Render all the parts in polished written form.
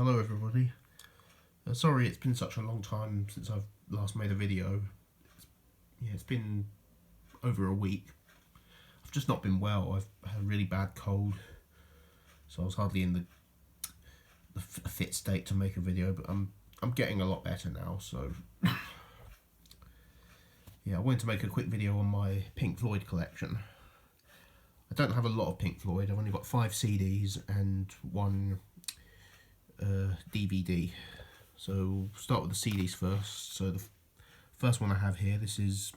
Hello everybody. Sorry it's been such a long time since I've last made a video. It's been over a week. I've just not been well. I've had a really bad cold, so I was hardly in the fit state to make a video, but I'm getting a lot better now, so yeah, I wanted to make a quick video on my Pink Floyd collection. I don't have a lot of Pink Floyd. I've only got 5 CDs and 1 DVD. So we'll start with the CDs first. So the first one I have here, this is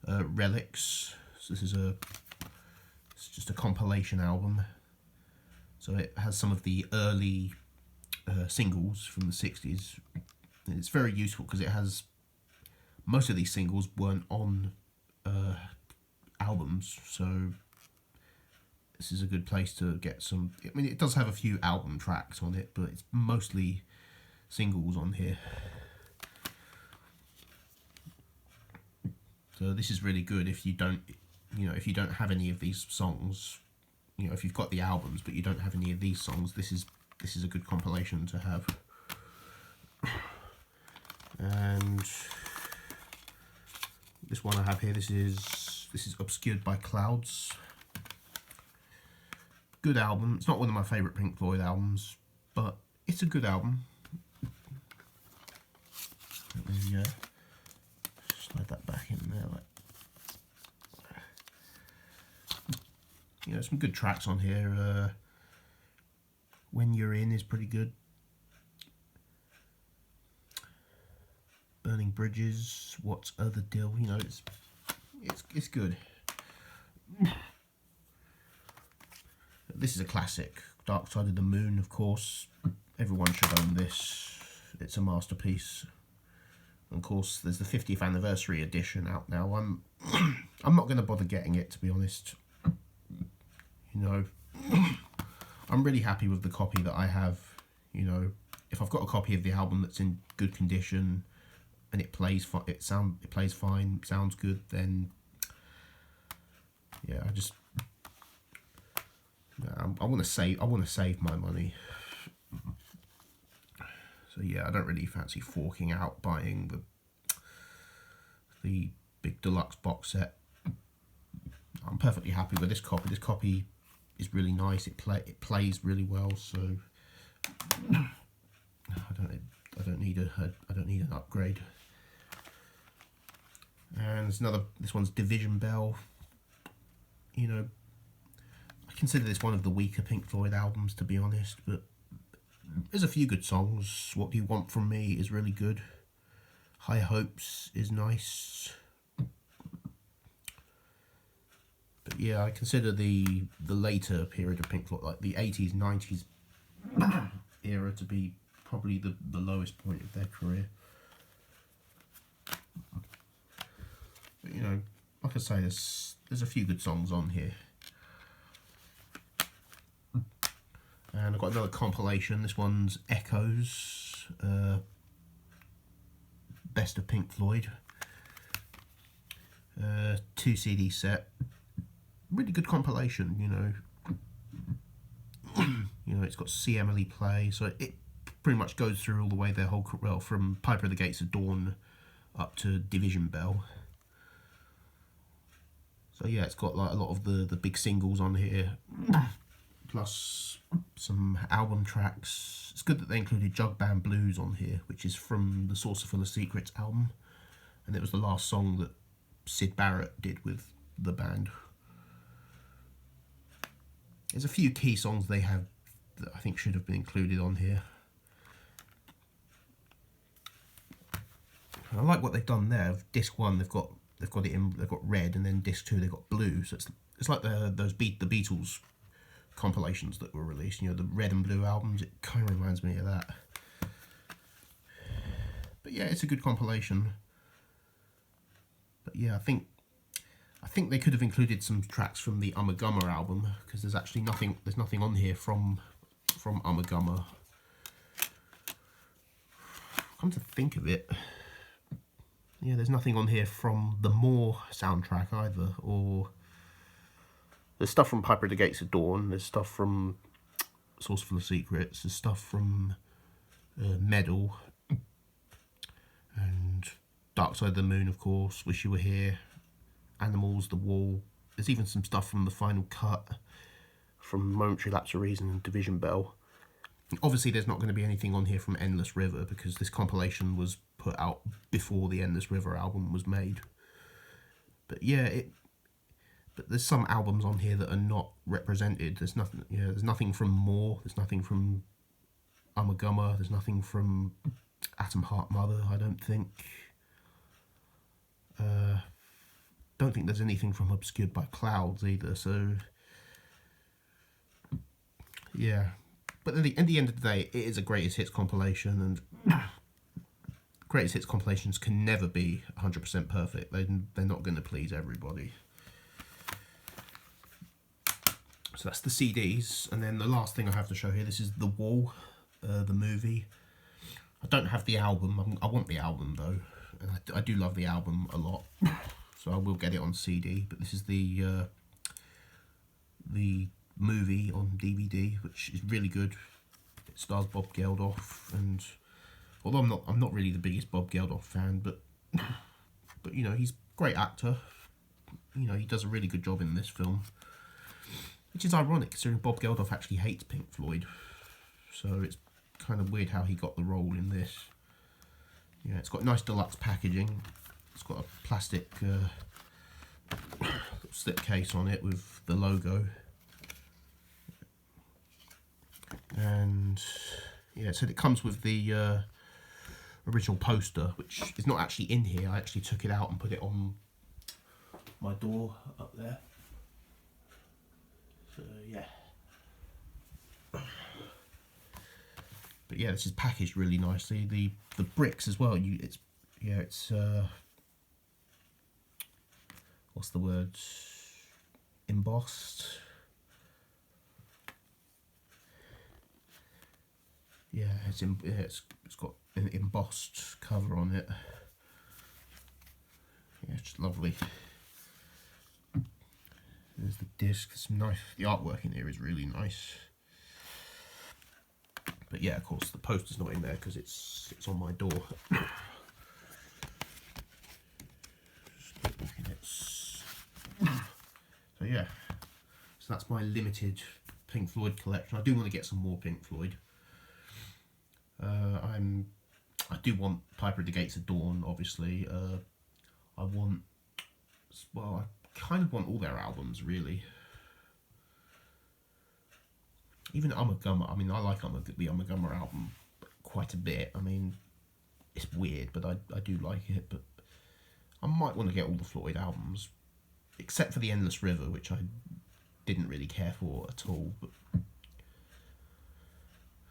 Relics. So this is it's just a compilation album. So it has some of the early singles from the 60s. And it's very useful because it has, most of these singles weren't on albums, so this is a good place to get some. I mean, it does have a few album tracks on it, but it's mostly singles on here. So this is really good if you don't, if you don't have any of these songs. If you've got the albums but you don't have any of these songs, this is a good compilation to have. And this one I have here, this is Obscured by Clouds. Good album. It's not one of my favourite Pink Floyd albums, but it's a good album. Let me slide that back in there. Some good tracks on here. When You're In is pretty good. Burning Bridges, What's Other Deal? It's good. This is a classic. Dark Side of the Moon, of course. Everyone should own this. It's a masterpiece. And of course, there's the 50th anniversary edition out now. I'm not going to bother getting it, to be honest. I'm really happy with the copy that I have. If I've got a copy of the album that's in good condition and it plays fine, sounds good, then yeah, I want to save my money. So yeah, I don't really fancy forking out buying the big deluxe box set. I'm perfectly happy with this copy. This copy is really nice. It plays really well. So I don't need an upgrade. And there's another. This one's Division Bell. I consider this one of the weaker Pink Floyd albums, to be honest, but there's a few good songs. What Do You Want From Me is really good. High Hopes is nice. But yeah, I consider the later period of Pink Floyd, like the 80s, 90s era, to be probably the lowest point of their career. But like I say, there's a few good songs on here. And I've got another compilation. This one's Echoes, Best of Pink Floyd. 2 CD set. Really good compilation, it's got See Emily Play, so it pretty much goes through all the way their whole, well, from Piper at the Gates of Dawn up to Division Bell. So yeah, it's got like a lot of the big singles on here, plus some album tracks. It's good that they included Jug Band Blues on here, which is from the Saucer Full of Secrets album, and it was the last song that Syd Barrett did with the band. There's a few key songs they have that I think should have been included on here. I like what they've done there. Disc 1, they've got red, and then disc 2 they've got blue. So it's like the Beatles compilations that were released. The red and blue albums. It kind of reminds me of that. But yeah, it's a good compilation. But yeah, I think they could have included some tracks from the Ummagumma album, because there's actually nothing on here from Ummagumma. Come to think of it, yeah, there's nothing on here from the More soundtrack either, or there's stuff from Piper at the Gates of Dawn, there's stuff from Saucer Full of Secrets, there's stuff from Medal, and Dark Side of the Moon, of course, Wish You Were Here, Animals, The Wall. There's even some stuff from the final cut from Momentary Lapse of Reason and Division Bell. Obviously there's not going to be anything on here from Endless River because this compilation was put out before the Endless River album was made. But yeah, but there's some albums on here that are not represented. There's nothing, there's nothing from More, there's nothing from Ummagumma, there's nothing from Atom Heart Mother, I don't think. Don't think there's anything from Obscured by Clouds either, so yeah. But at the end of the day, it is a greatest hits compilation, and greatest hits compilations can never be 100% perfect. They're not going to please everybody. So that's the CDs, and then the last thing I have to show here, this is The Wall, the movie. I don't have the album. I want the album though, and I do love the album a lot, so I will get it on CD. But this is the movie on DVD, which is really good. It stars Bob Geldof, and although I'm not really the biggest Bob Geldof fan, but you know, he's a great actor. You know, he does a really good job in this film, which is ironic considering Bob Geldof actually hates Pink Floyd, so it's kind of weird how he got the role in this. Yeah, it's got nice deluxe packaging. It's got a plastic slip case on it with the logo. And yeah, so it comes with the original poster, which is not actually in here. I actually took it out and put it on my door up there. So yeah. But yeah, this is packaged really nicely. The bricks as well. It's what's the word? Embossed. Yeah, it's got an embossed cover on it. Yeah, it's just lovely. There's the disc. There's some nice. The artwork in here is really nice. But yeah, of course, the poster's not in there because it's on my door. So yeah, so that's my limited Pink Floyd collection. I do want to get some more Pink Floyd. I do want Piper at the Gates of Dawn, obviously. I kind of want all their albums, really. Even Ummagumma, I mean, I like the Ummagumma album quite a bit. I mean, it's weird, but I do like it. But I might want to get all the Floyd albums, except for the Endless River, which I didn't really care for at all. But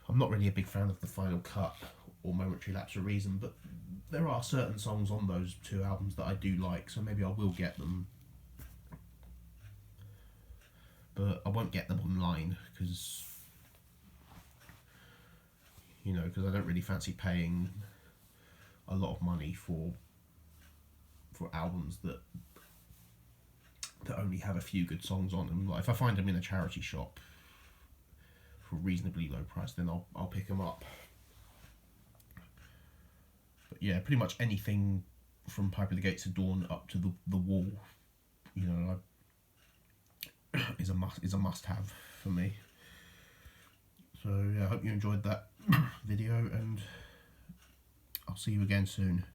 I'm not really a big fan of the final cut or Momentary Lapse of Reason, but there are certain songs on those two albums that I do like, so maybe I will get them. But I won't get them online because, you know, because I don't really fancy paying a lot of money for albums that only have a few good songs on them. Like if I find them in a charity shop for a reasonably low price, then I'll pick them up. But yeah, pretty much anything from Piper at the Gates of Dawn up to the Wall, you know, is a must have for me. So yeah, I hope you enjoyed that video, and I'll see you again soon.